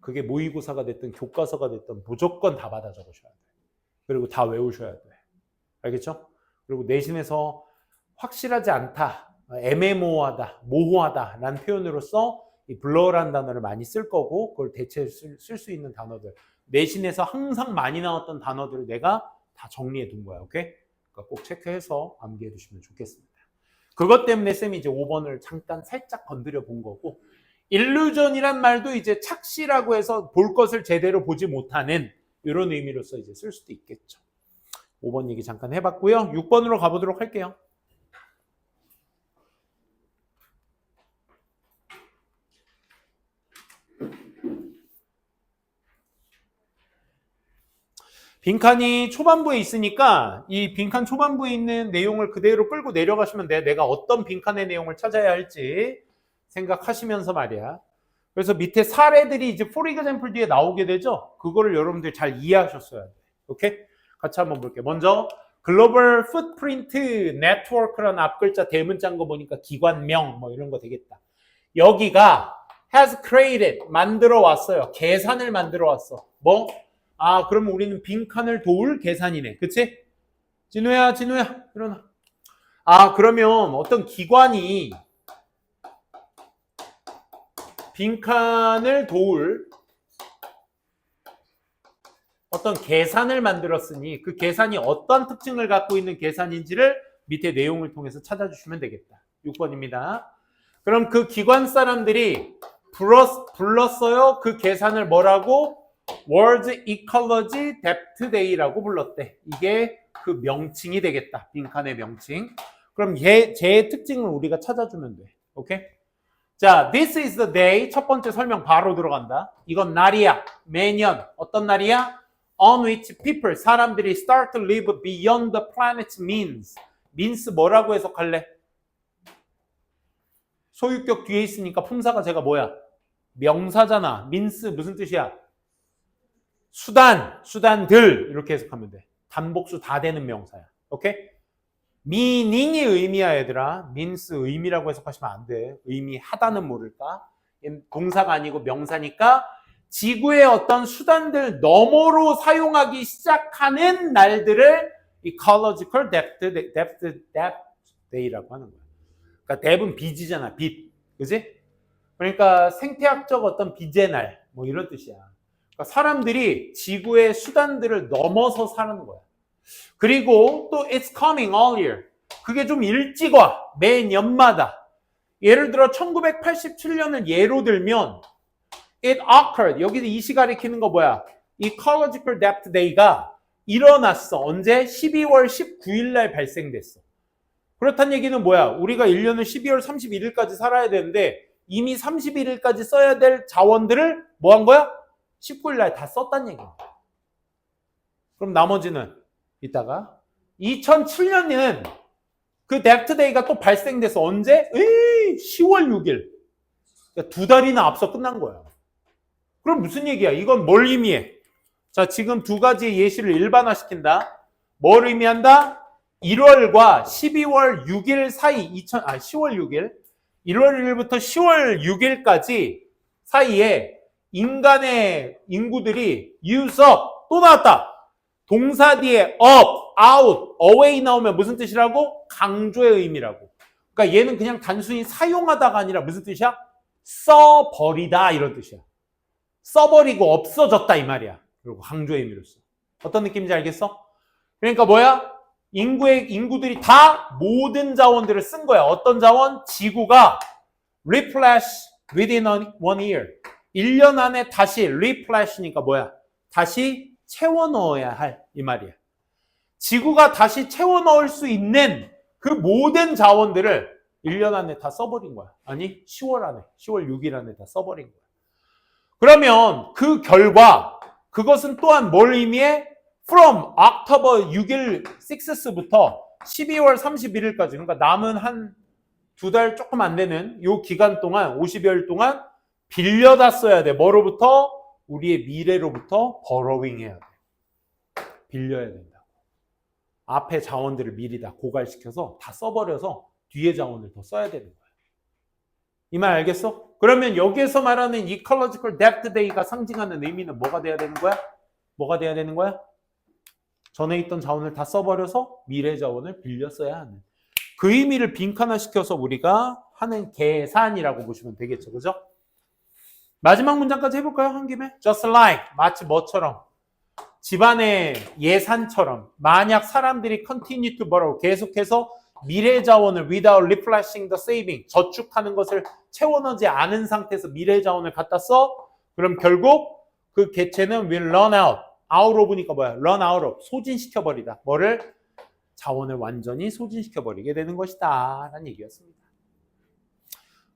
그게 모의고사가 됐든 교과서가 됐든 무조건 다 받아 적으셔야 돼. 그리고 다 외우셔야 돼. 알겠죠? 그리고 내신에서 확실하지 않다, 애매모호하다, 모호하다 라는 표현으로서 이 블러라는 단어를 많이 쓸 거고 그걸 대체 쓸 수 있는 단어들 내신에서 항상 많이 나왔던 단어들을 내가 다 정리해 둔 거야. 오케이? 그러니까 꼭 체크해서 암기해 두시면 좋겠습니다. 그것 때문에 쌤이 이제 5번을 잠깐 살짝 건드려 본 거고 일루전이란 말도 이제 착시라고 해서 볼 것을 제대로 보지 못하는 이런 의미로서 이제 쓸 수도 있겠죠. 5번 얘기 잠깐 해봤고요. 6번으로 가보도록 할게요. 빈칸이 초반부에 있으니까 이 빈칸 초반부에 있는 내용을 그대로 끌고 내려가시면 돼. 내가 어떤 빈칸의 내용을 찾아야 할지 생각하시면서 말이야. 그래서 밑에 사례들이 이제 for example 뒤에 나오게 되죠. 그거를 여러분들 잘 이해하셨어야 돼. 오케이? 같이 한번 볼게요. 먼저 글로벌 풋프린트 네트워크라는 앞글자 대문자인 거 보니까 기관명 뭐 이런 거 되겠다. 여기가 has created 만들어 왔어요. 계산을 만들어 왔어. 뭐? 아, 그러면 우리는 빈칸을 도울 계산이네. 그치? 진우야, 일어나. 아, 그러면 어떤 기관이 빈칸을 도울 어떤 계산을 만들었으니 그 계산이 어떤 특징을 갖고 있는 계산인지를 밑에 내용을 통해서 찾아주시면 되겠다. 6번입니다. 그럼 그 기관 사람들이 불렀어요. 그 계산을 뭐라고? World Ecology Depth Day라고 불렀대. 이게 그 명칭이 되겠다. 빈칸의 명칭. 그럼 제 특징을 우리가 찾아주면 돼. 오케이? 자, this is the day. 첫 번째 설명 바로 들어간다. 이건 날이야. 매년. 어떤 날이야? On which people, 사람들이 start to live beyond the planet's means. means 뭐라고 해석할래? 소유격 뒤에 있으니까 품사가 제가 뭐야? 명사잖아. means 무슨 뜻이야? 수단들 이렇게 해석하면 돼. 단복수 다 되는 명사야. 오케이? meaning이 의미야 얘들아. means 의미라고 해석하시면 안 돼. 의미하다는 모를까? 동사가 아니고 명사니까 지구의 어떤 수단들 너머로 사용하기 시작하는 날들을 ecological depth day라고 하는 거야. 그러니까 depth는 빚이잖아. 빚. 그지? 그러니까 생태학적 어떤 빚의 날 뭐 이런 뜻이야. 그러니까 사람들이 지구의 수단들을 넘어서 사는 거야. 그리고 또 it's coming all year. 그게 좀 일찍 와. 매년마다. 예를 들어 1987년을 예로 들면 it occurred. 여기서 이 시 가리키는 거 뭐야? Ecological Depth Day가 일어났어. 언제? 12월 19일 날 발생됐어. 그렇다는 얘기는 뭐야? 우리가 1년을 12월 31일까지 살아야 되는데 이미 31일까지 써야 될 자원들을 뭐 한 거야? 19일 날 다 썼다는 얘기야. 그럼 나머지는 이따가 2007년에는 그 Depth Day가 또 발생돼서 언제? 10월 6일. 그러니까 2달이나 앞서 끝난 거야. 그럼 무슨 얘기야? 이건 뭘 의미해? 자, 지금 두 가지 예시를 일반화시킨다. 뭘 의미한다? 1월과 12월 6일 사이, 10월 6일, 1월 1일부터 10월 6일까지 사이에 인간의 인구들이 use up, 또 나왔다. 동사 뒤에 up, out, away 나오면 무슨 뜻이라고? 강조의 의미라고. 그러니까 얘는 그냥 단순히 사용하다가 아니라 무슨 뜻이야? 써버리다 이런 뜻이야. 써버리고 없어졌다 이 말이야. 그리고 강조의 의미로써. 어떤 느낌인지 알겠어? 그러니까 뭐야? 인구들이 다 모든 자원들을 쓴 거야. 어떤 자원? 지구가 replenish within one year. 1년 안에 다시 replenish니까 뭐야? 다시 채워 넣어야 할 이 말이야. 지구가 다시 채워 넣을 수 있는 그 모든 자원들을 1년 안에 다 써버린 거야. 아니 10월 안에, 10월 6일 안에 다 써버린 거야. 그러면 그 결과 그것은 또한 뭘 의미해? From October 6일 6th부터 12월 31일까지 그러니까 남은 한 2달 조금 안 되는 요 기간 동안 50여일 동안 빌려다 써야 돼. 뭐로부터? 우리의 미래로부터 borrowing 해야 돼. 빌려야 된다. 앞에 자원들을 미리 다 고갈시켜서 다 써버려서 뒤에 자원을 더 써야 되는 거야. 이 말 알겠어? 그러면 여기에서 말하는 ecological debt day가 상징하는 의미는 뭐가 돼야 되는 거야? 뭐가 돼야 되는 거야? 전에 있던 자원을 다 써버려서 미래 자원을 빌려 써야 하는 그 의미를 빈칸화시켜서 우리가 하는 계산이라고 보시면 되겠죠. 그죠? 마지막 문장까지 해볼까요? 한 김에? Just like, 마치 뭐처럼? 집안의 예산처럼 만약 사람들이 continue to borrow, 계속해서 미래 자원을 without replenishing the saving, 저축하는 것을 채워넣지 않은 상태에서 미래 자원을 갖다 써? 그럼 결국 그 개체는 will run out. out of니까 뭐야? run out of. 소진시켜버리다. 뭐를? 자원을 완전히 소진시켜버리게 되는 것이다. 라는 얘기였습니다.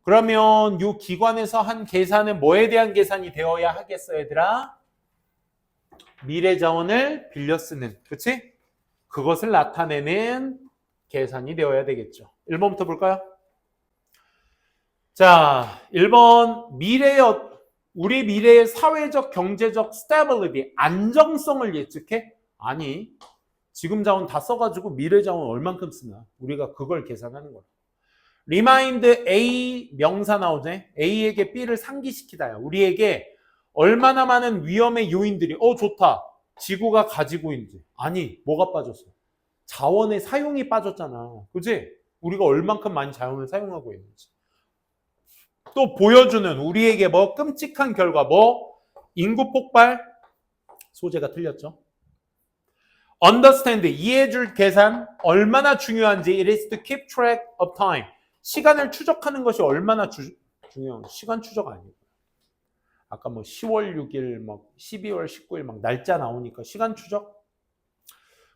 그러면 이 기관에서 한 계산은 뭐에 대한 계산이 되어야 하겠어, 얘들아? 미래 자원을 빌려 쓰는, 그치? 그것을 나타내는 계산이 되어야 되겠죠. 1번부터 볼까요? 자, 1번 우리 미래의 사회적, 경제적 stability, 안정성을 예측해? 아니, 지금 자원 다 써가지고 미래 자원 얼만큼 쓰나? 우리가 그걸 계산하는 거야. remind A 명사 나오지? A에게 B를 상기시키다야. 우리에게 얼마나 많은 위험의 요인들이 좋다. 지구가 가지고 있는지. 아니, 뭐가 빠졌어? 자원의 사용이 빠졌잖아. 그치? 우리가 얼만큼 많이 자원을 사용하고 있는지. 또 보여주는 우리에게 뭐 끔찍한 결과 인구 폭발 소재가 틀렸죠. understand 이해해줄 계산 얼마나 중요한지 it is to keep track of time 시간을 추적하는 것이 얼마나 중요한 시간 추적 아니에요. 아까 10월 6일 12월 19일 날짜 나오니까 시간 추적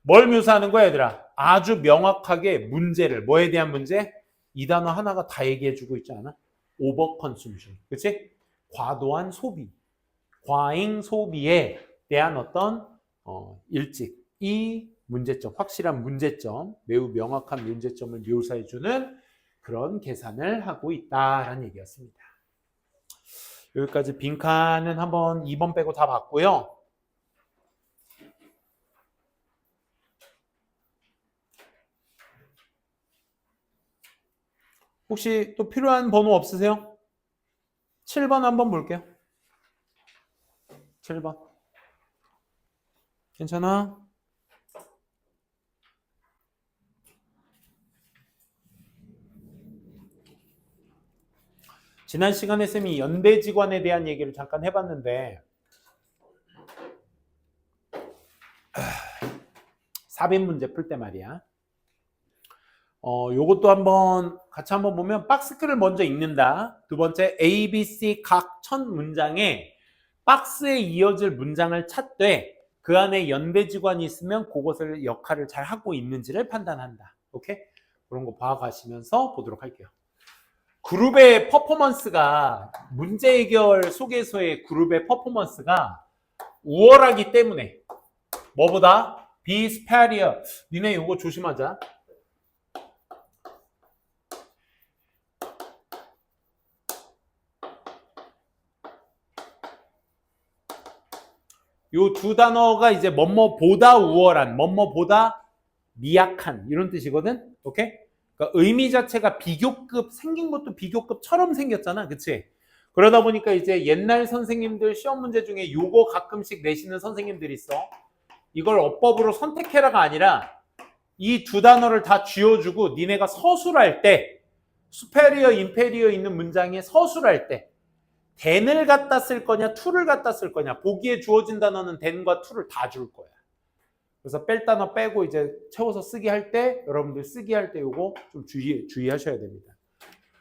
뭘 묘사하는 거야 얘들아? 아주 명확하게 문제를 뭐에 대한 문제? 이 단어 하나가 다 얘기해주고 있지 않아? 오버 컨숨션, 그치? 과도한 소비, 과잉 소비에 대한 어떤 일찍 이 문제점, 확실한 문제점, 매우 명확한 문제점을 묘사해주는 그런 계산을 하고 있다라는 얘기였습니다. 여기까지 빈칸은 한번 2번 빼고 다 봤고요. 혹시 또 필요한 번호 없으세요? 7번 한번 볼게요. 7번. 괜찮아? 지난 시간에 쌤이 연대지관에 대한 얘기를 잠깐 해봤는데 4빈 문제 풀 때 말이야. 요것도 같이 한번 보면 박스글을 먼저 읽는다. 두 번째 A, B, C 각 첫 문장에 박스에 이어질 문장을 찾되 그 안에 연대지관이 있으면 그것을 역할을 잘 하고 있는지를 판단한다. 오케이? 그런 거 봐가시면서 보도록 할게요. 그룹의 퍼포먼스가 문제 해결 속에서의 그룹의 퍼포먼스가 우월하기 때문에 뭐보다 be superior. 니네 요거 조심하자. 요 두 단어가 이제 뭐뭐보다 우월한, 뭐뭐보다 미약한 이런 뜻이거든. 오케이? 그러니까 의미 자체가 비교급 생긴 것도 비교급처럼 생겼잖아, 그치? 그러다 보니까 이제 옛날 선생님들 시험 문제 중에 요거 가끔씩 내시는 선생님들이 있어. 이걸 어법으로 선택해라가 아니라 이 두 단어를 다 쥐어주고 니네가 서술할 때 superior, inferior 있는 문장에 서술할 때 than을 갖다 쓸 거냐, to를 갖다 쓸 거냐. 보기에 주어진 단어는 than과 to를 다 줄 거야. 그래서 뺄 단어 빼고 이제 채워서 쓰기 할 때 여러분들 쓰기 할 때 요거 좀 주의하셔야 됩니다.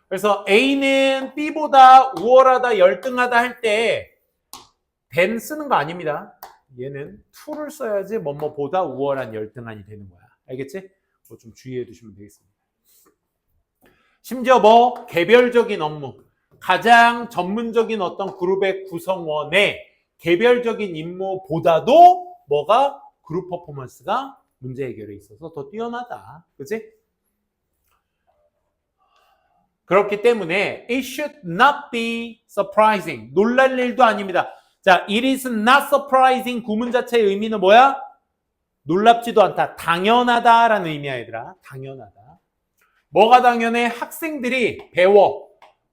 그래서 A는 B보다 우월하다, 열등하다 할 때 than 쓰는 거 아닙니다. 얘는 to를 써야지 뭐뭐보다 우월한, 열등한이 되는 거야. 알겠지? 그거 좀 주의해 두시면 되겠습니다. 심지어 뭐 개별적인 업무, 가장 전문적인 어떤 그룹의 구성원의 개별적인 임무보다도 뭐가 그룹 퍼포먼스가 문제 해결에 있어서 더 뛰어나다. 그치? 그렇기 때문에 it should not be surprising. 놀랄 일도 아닙니다. 자, it is not surprising 구문 자체의 의미는 뭐야? 놀랍지도 않다. 당연하다라는 의미야, 얘들아. 당연하다. 뭐가 당연해? 학생들이 배워.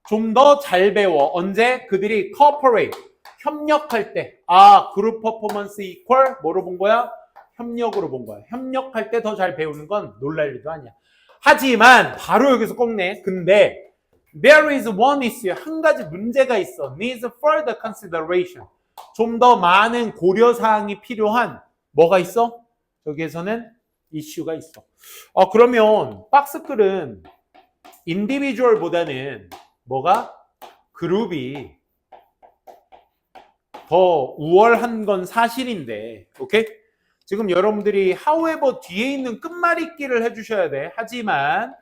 좀 더 잘 배워. 언제? 그들이 cooperate, 협력할 때. 아, 그룹 퍼포먼스 equal 뭐로 본 거야? 협력으로 본 거야. 협력할 때 더 잘 배우는 건 놀랄 일도 아니야. 하지만 바로 여기서 꺾네. 근데 there is one issue. 한 가지 문제가 있어. needs further consideration. 좀 더 많은 고려사항이 필요한 뭐가 있어? 여기에서는 이슈가 있어. 그러면 박스글은 인디비주얼보다는 뭐가? 그룹이 더 우월한 건 사실인데, 오케이? 지금 여러분들이 however 뒤에 있는 끝말잇기를 해주셔야 돼. 하지만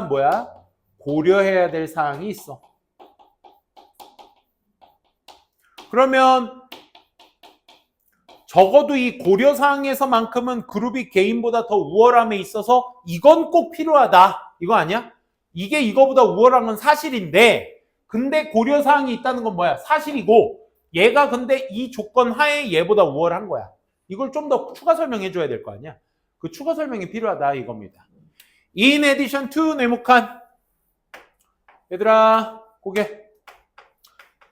뭐야? 고려해야 될 사항이 있어. 그러면 적어도 이 고려사항에서만큼은 그룹이 개인보다 더 우월함에 있어서 이건 꼭 필요하다. 이거 아니야? 이게 이거보다 우월한 건 사실인데, 근데 고려사항이 있다는 건 뭐야? 사실이고, 얘가 근데 이 조건 하에 얘보다 우월한 거야. 이걸 좀 더 추가 설명해 줘야 될 거 아니야? 그 추가 설명이 필요하다 이겁니다. In addition to 네모칸. 얘들아, 고개.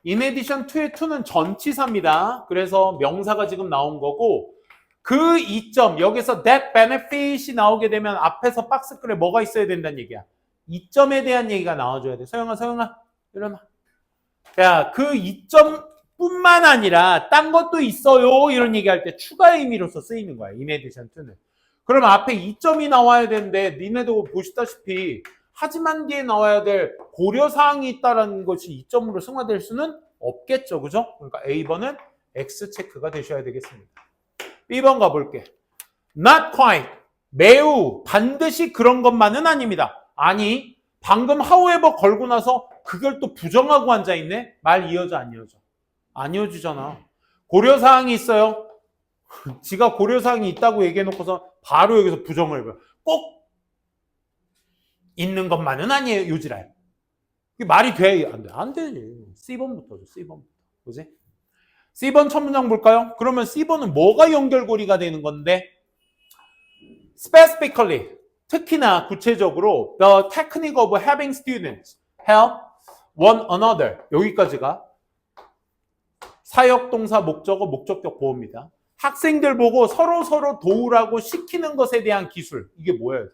In addition to의 to는 전치사입니다. 그래서 명사가 지금 나온 거고, 그 이점, 여기서 that benefit이 나오게 되면 앞에서 박스글에 뭐가 있어야 된다는 얘기야. 이점에 대한 얘기가 나와줘야 돼. 서영아, 일어나. 야, 그 이점뿐만 아니라 딴 것도 있어요. 이런 얘기할 때 추가 의미로서 쓰이는 거야. In addition to는. 그럼 앞에 이점이 나와야 되는데 니네도 보시다시피 하지만 뒤에 나와야 될 고려사항이 있다는 것이 이점으로 승화될 수는 없겠죠. 그죠? 그러니까 A번은 X 체크가 되셔야 되겠습니다. B번 가볼게. Not quite. 매우 반드시 그런 것만은 아닙니다. 아니, 방금 however 걸고 나서 그걸 또 부정하고 앉아있네? 말 이어져 안 이어져? 안 이어지잖아. 고려사항이 있어요. 지가 고려사항이 있다고 얘기해놓고서 바로 여기서 부정을 해요. 꼭 있는 것만은 아니에요, 요지랄. 이게 말이 돼? 안 돼. 안 되지. C번부터죠, C번부터. 그지? C번 첫 문장 볼까요? 그러면 C번은 뭐가 연결고리가 되는 건데? Specifically, 특히나 구체적으로 the technique of having students help one another. 여기까지가 사역동사 목적어 목적격 보호입니다. 학생들 보고 서로 도우라고 시키는 것에 대한 기술. 이게 뭐야, 얘들아?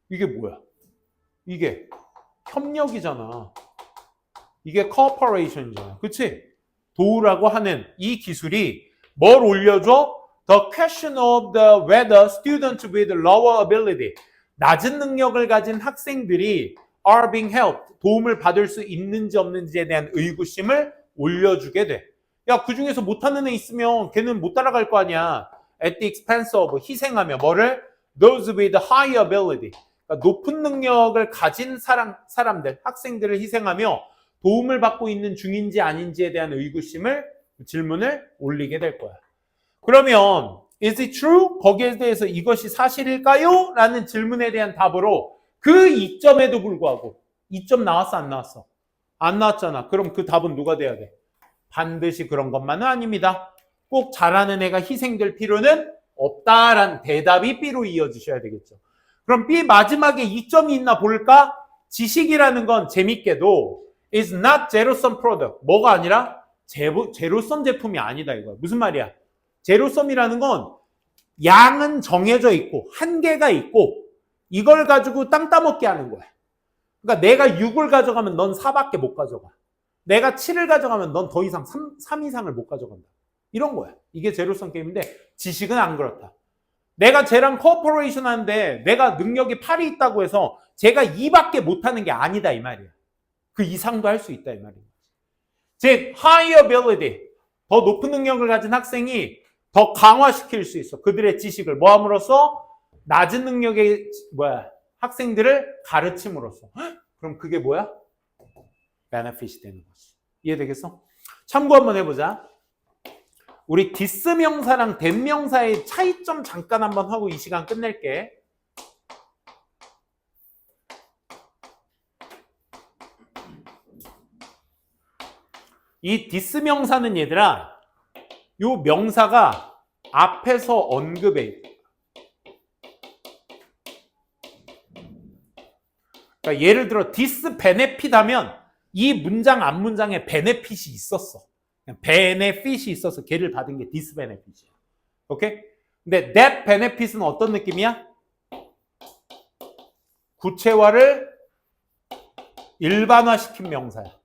이게 뭐야? 이게 협력이잖아. 이게 cooperation이잖아. 그치? 도우라고 하는 이 기술이 뭘 올려줘? The question of the whether students with lower ability, 낮은 능력을 가진 학생들이 are being helped, 도움을 받을 수 있는지 없는지에 대한 의구심을 올려주게 돼. 야, 그 중에서 못하는 애 있으면 걔는 못 따라갈 거 아니야. At the expense of, 희생하며 뭐를? Those with high ability, 그러니까 높은 능력을 가진 사람들, 학생들을 희생하며 도움을 받고 있는 중인지 아닌지에 대한 의구심을, 질문을 올리게 될 거야. 그러면 is it true? 거기에 대해서 이것이 사실일까요? 라는 질문에 대한 답으로 그 이점에도 불구하고 이점 나왔어 안 나왔어? 안 나왔잖아. 그럼 그 답은 누가 돼야 돼? 반드시 그런 것만은 아닙니다. 꼭 잘하는 애가 희생될 필요는 없다라는 대답이 B로 이어지셔야 되겠죠. 그럼 B 마지막에 이점이 있나 볼까? 지식이라는 건 재밌게도 is not zero-sum product. 뭐가 아니라 제로섬 제품이 아니다 이거야. 무슨 말이야? 제로섬이라는 건 양은 정해져 있고 한계가 있고 이걸 가지고 땅 따먹게 하는 거야. 그러니까 내가 6을 가져가면 넌 4밖에 못 가져가. 내가 7을 가져가면 넌 더 이상 3 이상을 못 가져간다. 이런 거야. 이게 제로섬 게임인데 지식은 안 그렇다. 내가 쟤랑 코퍼레이션 하는데 내가 능력이 8이 있다고 해서 제가 2밖에 못하는 게 아니다 이 말이야. 그 이상도 할 수 있다 이 말이야. 즉 high ability, 더 높은 능력을 가진 학생이 더 강화시킬 수 있어. 그들의 지식을 뭐 함으로써? 낮은 능력의 학생들을 가르침으로써. 그럼 그게 뭐야? benefit이 되는 거지. 이해되겠어? 참고 한번 해보자. 우리 디스 명사랑 댄 명사의 차이점 잠깐 한번 하고 이 시간 끝낼게. 이 디스 명사는 얘들아, 요 명사가 앞에서 언급해. 그러니까 예를 들어 디스 베네핏 하면 이 문장 앞 문장에 베네핏이 있었어. 베네핏이 있어서 걔를 받은 게 디스 베네핏이야. 오케이? 근데 that benefit은 어떤 느낌이야? 구체화를 일반화시킨 명사야.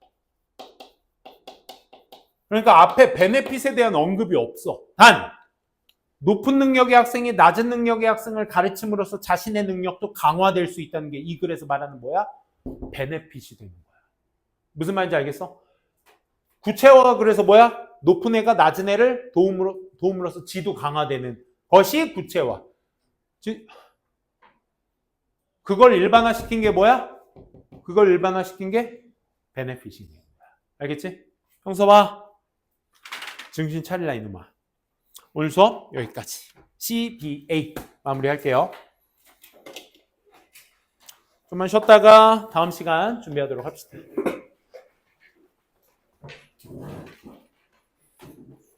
그러니까 앞에 베네핏에 대한 언급이 없어. 단 높은 능력의 학생이 낮은 능력의 학생을 가르침으로써 자신의 능력도 강화될 수 있다는 게 이 글에서 말하는 뭐야? 베네핏이 되는 거야. 무슨 말인지 알겠어? 구체화가 그래서 뭐야? 높은 애가 낮은 애를 도움으로써 지도 강화되는 것이 구체화. 그걸 일반화시킨 게 뭐야? 그걸 일반화시킨 게 베네핏이 되는 거야. 알겠지? 형서 봐. 정신 차리라 이놈아. 오늘 수업 여기까지. CBA 마무리할게요. 좀만 쉬었다가 다음 시간 준비하도록 합시다.